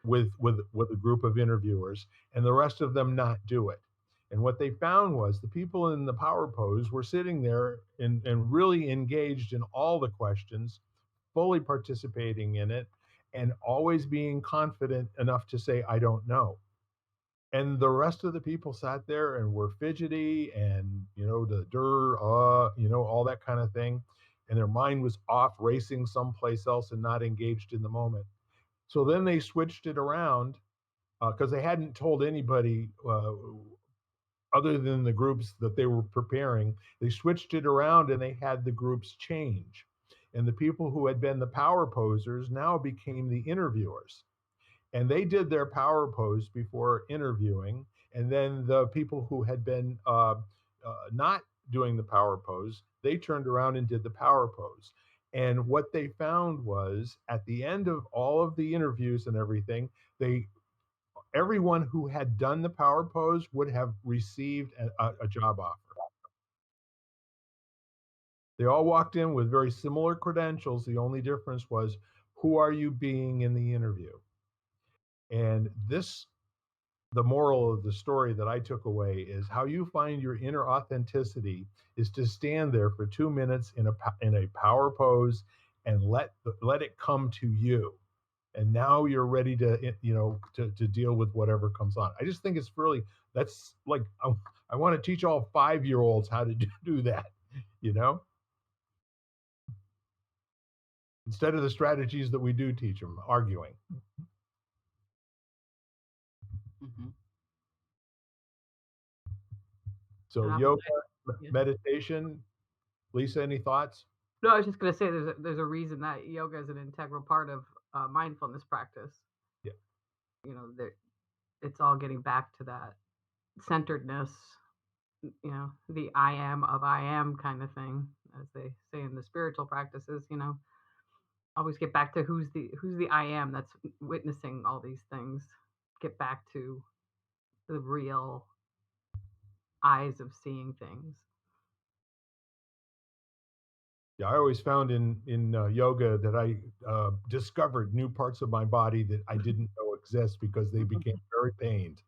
with a group of interviewers, and the rest of them not do it. And what they found was the people in the power pose were sitting there and really engaged in all the questions, fully participating in it, and always being confident enough to say, I don't know. And the rest of the people sat there and were fidgety and, all that kind of thing. And their mind was off racing someplace else and not engaged in the moment. So then they switched it around because they hadn't told anybody other than the groups that they were preparing. They switched it around and they had the groups change. And the people who had been the power posers now became the interviewers. And they did their power pose before interviewing. And then the people who had been not doing the power pose, they turned around and did the power pose. And what they found was at the end of all of the interviews and everything, they everyone who had done the power pose would have received a job offer. They all walked in with very similar credentials. The only difference was who are you being in the interview? And the moral of the story that I took away is how you find your inner authenticity is to stand there for 2 minutes in a power pose and let it come to you. And now you're ready to deal with whatever comes on. I just think it's really that's like I want to teach all 5-year-olds how to do that, you know, instead of the strategies that we do teach them, arguing. Mhm. So And yoga, yeah. meditation. Lisa, any thoughts? No, I was just going to say there's a reason that yoga is an integral part of mindfulness practice. Yeah. It's all getting back to that centeredness, the I am of I am kind of thing, as they say in the spiritual practices. Always get back to who's the I am that's witnessing all these things. Get back to the real eyes of seeing things. Yeah, I always found in yoga that I discovered new parts of my body that I didn't know exist because they became very pained.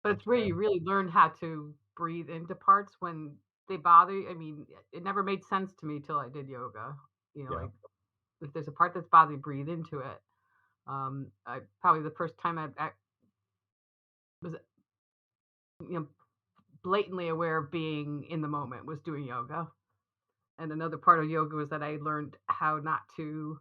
But it's where you really learn how to breathe into parts when they bother you. I mean, it never made sense to me till I did yoga. Yeah, Like if there's a part that's bothering, breathe into it. I probably the first time I was blatantly aware of being in the moment was doing yoga. And another part of yoga was that I learned how not to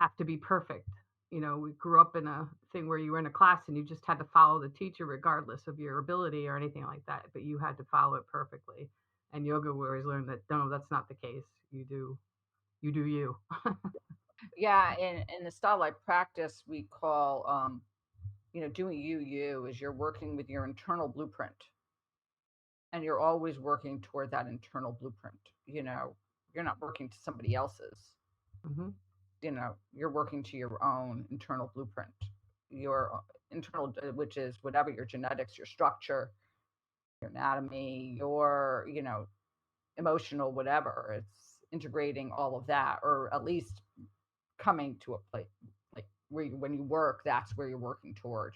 have to be perfect. We grew up in a thing where you were in a class and you just had to follow the teacher regardless of your ability or anything like that, but you had to follow it perfectly. And yoga, we always learned that no, that's not the case. You do you. Yeah, in the style I practice, we call doing you is you're working with your internal blueprint, and you're always working toward that internal blueprint. You're not working to somebody else's. Mm-hmm. You're working to your own internal blueprint, your internal, which is whatever your genetics, your structure, your anatomy, your emotional, whatever. It's integrating all of that, or at least coming to a place like where when you work, that's where you're working toward.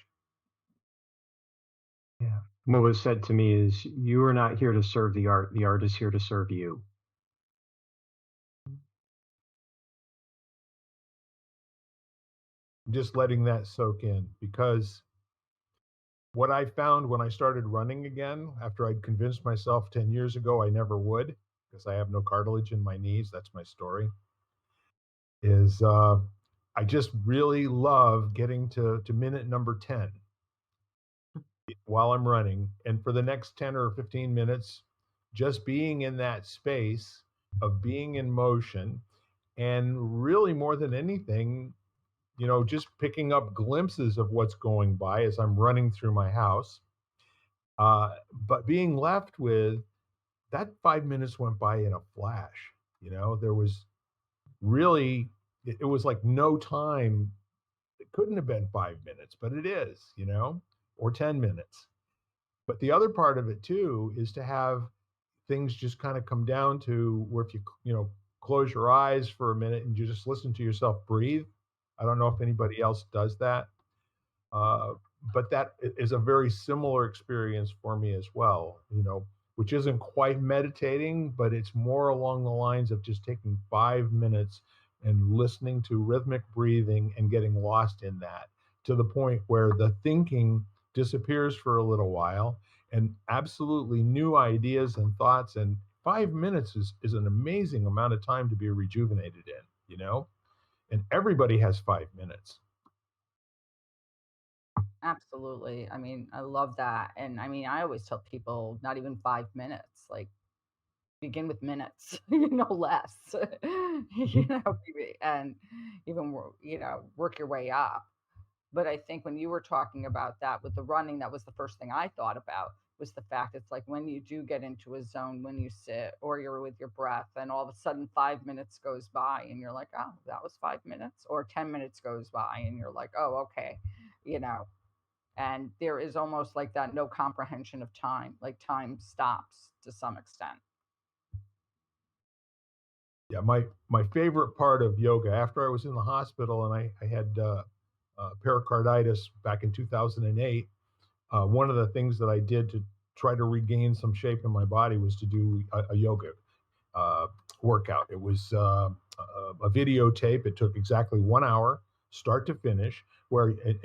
Yeah. What was said to me is, you are not here to serve the art is here to serve you. just letting that soak in because what I found when I started running again, after I'd convinced myself 10 years ago I never would, because I have no cartilage in my knees, that's my story, is I just really love getting to minute number 10 while I'm running. And for the next 10 or 15 minutes, just being in that space of being in motion. And really, more than anything, just picking up glimpses of what's going by as I'm running through my house. But being left with that 5 minutes went by in a flash. There was really, it was like no time. It couldn't have been 5 minutes, but it is, or 10 minutes. But the other part of it too is to have things just kind of come down to where if you close your eyes for a minute and you just listen to yourself breathe. I don't know if anybody else does that. Uh, but that is a very similar experience for me as well, which isn't quite meditating, but it's more along the lines of just taking 5 minutes and listening to rhythmic breathing and getting lost in that to the point where the thinking disappears for a little while and absolutely new ideas and thoughts. And 5 minutes is an amazing amount of time to be rejuvenated in, and everybody has 5 minutes. Absolutely. I mean, I love that. And I mean, I always tell people not even 5 minutes, like begin with minutes, less, Mhm. and even, work your way up. But I think when you were talking about that with the running, that was the first thing I thought about was the fact it's like when you do get into a zone, when you sit or you're with your breath, and all of a sudden 5 minutes goes by and you're like, oh, that was 5 minutes, or 10 minutes goes by and you're like, oh, okay, you know, and there is almost like that no comprehension of time, like time stops to some extent. Yeah, my favorite part of yoga after I was in the hospital and I had pericarditis back in 2008. One of the things that I did to try to regain some shape in my body was to do a yoga uh, workout. It was a videotape. It took exactly 1 hour, start to finish. Where and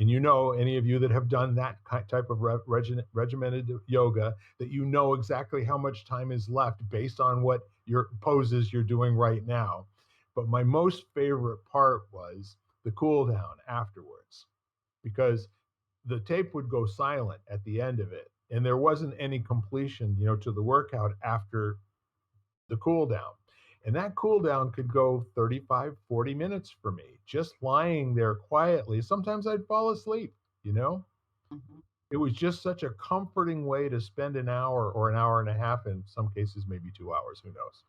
any of you that have done that type of regimented yoga, that exactly how much time is left based on what your poses you're doing right now. But my most favorite part was the cool down afterwards, because the tape would go silent at the end of it, and there wasn't any completion, to the workout after the cool down. And that cool down could go 35, 40 minutes for me, just lying there quietly. Sometimes I'd fall asleep. Mhm. It was just such a comforting way to spend an hour or an hour and a half, in some cases, maybe 2 hours, who knows?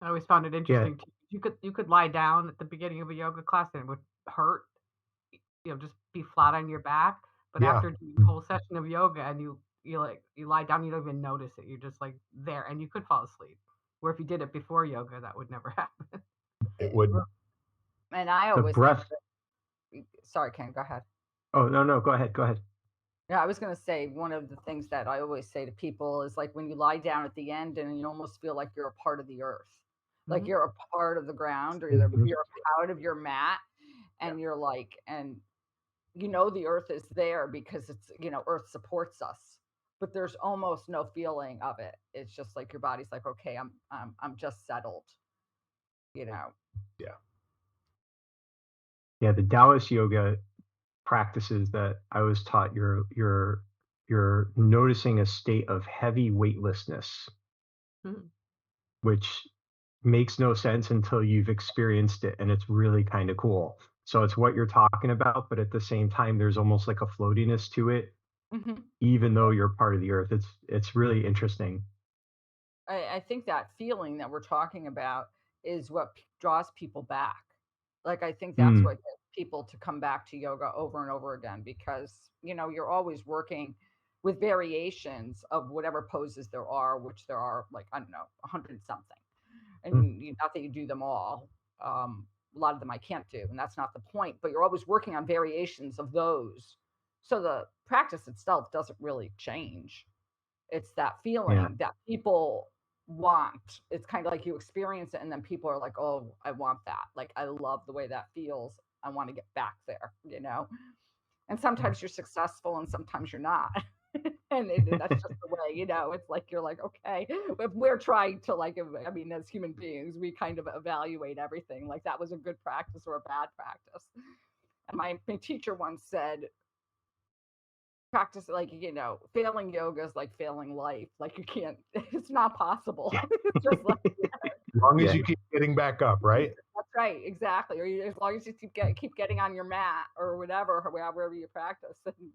I always found it Yeah, interesting too. You could lie down at the beginning of a yoga class and it would hurt, just be flat on your back. But Yeah. after doing a whole session of yoga and you lie down, you don't even notice it. You're just like there, and you could fall asleep. Where if you did it before yoga, that would never happen. It It- would. and I the always think, breath. sorry, Ken, go ahead. Oh, no, no, go ahead, go ahead. Yeah, I was going to say one of the things that I always say to people is like when you lie down at the end and you almost feel like you're a part of the earth, like Mhm. you're a part of the ground, or Mhm. you're a part of your mat, Yeah. and you're like, and the earth is there because it's, earth supports us, but there's almost no feeling of it. It's just like your body's like, okay, I'm just settled, you know. Yeah. Yeah, the Taoist yoga practices that I was taught, you're noticing a state of heavy weightlessness, Mhm. which makes no sense until you've experienced it, and it's really kind of cool. So it's what you're talking about, but at the same time, there's almost like a floatiness to it, Mhm. even though you're part of the earth. It's really interesting. I think that feeling that we're talking about is what draws people back. Like, I think that's Mm, what gets people to come back to yoga over and over again because, you're always working with variations of whatever poses there are, which there are like, I don't know, 100 something. mm, And not that you do them all. A lot of them I can't do, and that's not the point, but you're always working on variations of those. So the practice itself doesn't really change. It's that yeah. feeling that people want. It's kind of like you experience it and then people are like, "Oh, I want that. Like I love the way that feels. I want to get back there." And Yeah. sometimes you're successful and sometimes you're not. And that's just the way. It's like you're like, okay, if we're trying to like, I mean, as human beings, we kind of evaluate everything. Like that was a good practice or a bad practice. And my teacher once said, practice like failing yoga is like failing life, like you can't it's not possible. Yeah. It's just like As long as Yeah. you keep getting back up, right? that's right, exactly, or as long as you keep getting on your mat or whatever, or wherever you practice, and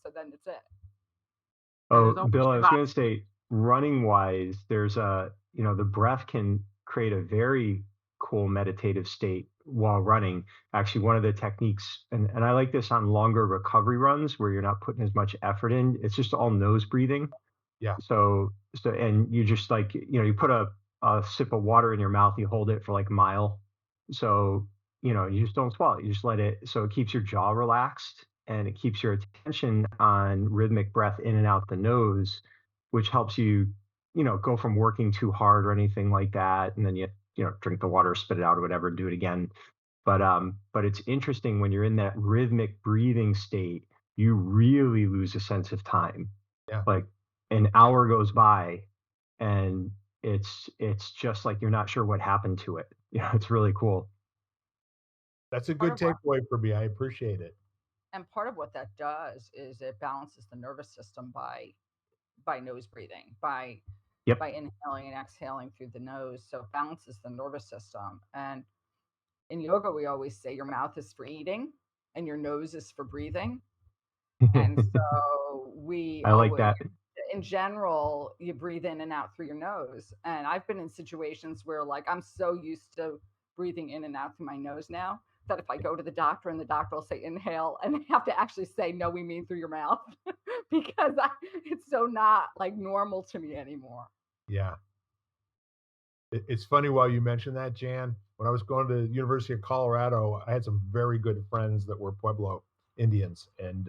so then it's it. Yeah, Oh, there's always Bill, I was Shabbat. going to say, running wise, the breath can create a very cool meditative state while running. Actually, one of the techniques, and I like this on longer recovery runs where you're not putting as much effort in, it's just all nose breathing. Yeah. And you just like, you put a sip of water in your mouth, you hold it for like a mile. So, you just don't swallow it. You just let it, so it keeps your jaw relaxed and it keeps your attention on rhythmic breath in and out the nose, which helps you, go from working too hard or anything like that. And then drink the water, spit it out or whatever, do it again. But it's interesting when you're in that rhythmic breathing state, you really lose a sense of time. Yeah. Like an hour goes by and it's just like you're not sure what happened to it. It's really cool. That's a Part good of what takeaway for me. I appreciate it. and part of what that does is it balances the nervous system by nose breathing, Yep. by inhaling and exhaling through the nose. So it balances the nervous system. And in yoga, we always say your mouth is for eating and your nose is for breathing. And so we I like always, that. in general, you breathe in and out through your nose. And I've been in situations where, like, I'm so used to breathing in and out through my nose now that if I go to the doctor and the doctor will say inhale, and they have to actually say, no, we mean through your mouth because it's so not like normal to me anymore. Yeah. It's funny while you mention that, Jan. When I was going to the University of Colorado, I had some very good friends that were Pueblo Indians, and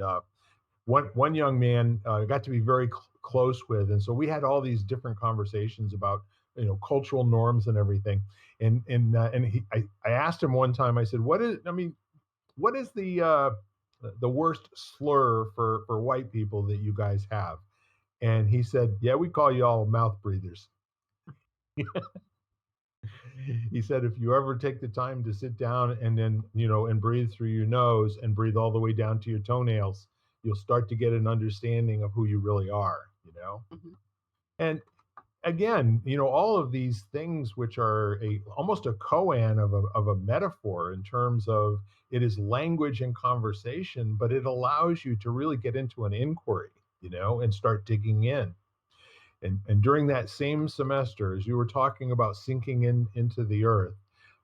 one young man got to be very close with, and so we had all these different conversations about cultural norms and everything. I asked him one time. I said, what is the worst slur for white people that you guys have? And he said, yeah, we call you all mouth breathers. He said, if you ever take the time to sit down and then, and breathe through your nose and breathe all the way down to your toenails, you'll start to get an understanding of who you really are. Mm-hmm. And again, all of these things which are almost a koan of a metaphor in terms of it is language and conversation, but it allows you to really get into an inquiry, and start digging in. And during that same semester, as you were talking about sinking into the earth,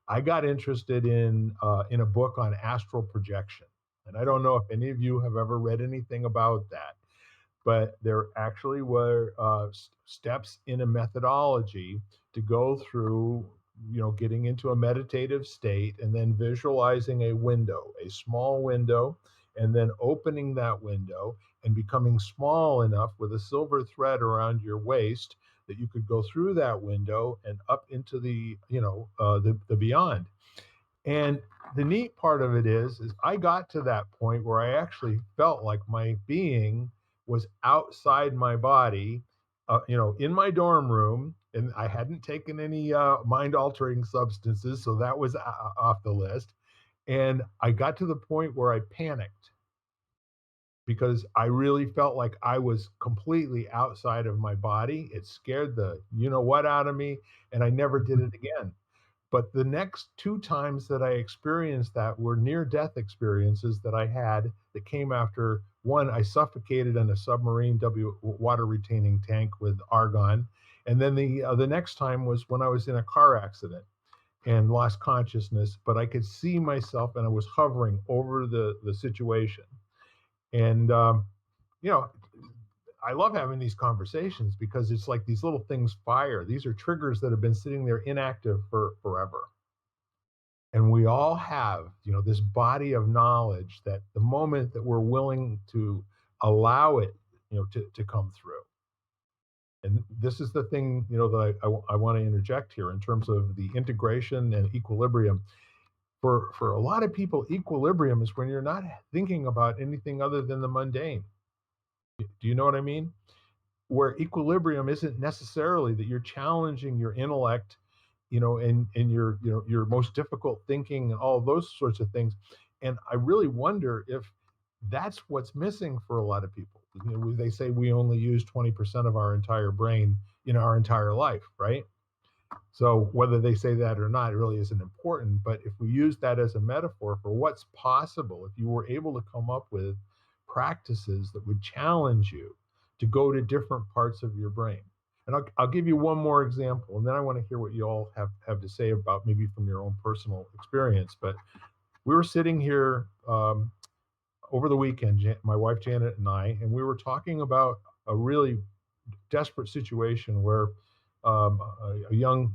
I got interested in a book on astral projection. And I don't know if any of you have ever read anything about that, but there actually were steps in a methodology to go through, getting into a meditative state and then visualizing a window, a small window, and then opening that window and becoming small enough with a silver thread around your waist that you could go through that window and up into the beyond. And the neat part of it is I got to that point where I actually felt like my being was outside my body, in my dorm room, and I hadn't taken any mind altering substances, so that was off the list. And I got to the point where I panicked because I really felt like I was completely outside of my body. It scared the what out of me, and I never did it again. But the next two times that I experienced that were near death experiences that I had that came after one, I suffocated in a submarine water retaining tank with argon. And then the next time was when I was in a car accident and lost consciousness, but I could see myself and I was hovering over the situation. And, you know, I love having these conversations because it's like these little things fire. These are triggers that have been sitting there inactive for forever. And we all have, this body of knowledge that the moment that we're willing to allow it, to come through. And this is the thing, that I want to interject here in terms of the integration and equilibrium. For a lot of people, equilibrium is when you're not thinking about anything other than the mundane. Do you know what I mean? Where equilibrium isn't necessarily that you're challenging your intellect, and your most difficult thinking and all those sorts of things. And I really wonder if that's what's missing for a lot of people. They say we only use 20% of our entire brain in our entire life, right? So whether they say that or not, it really isn't important. But if we use that as a metaphor for what's possible, if you were able to come up with practices that would challenge you to go to different parts of your brain. And I'll give you one more example, and then I want to hear what you all have to say about maybe from your own personal experience. But we were sitting here over the weekend, my wife Janet and I, and we were talking about a really desperate situation where a young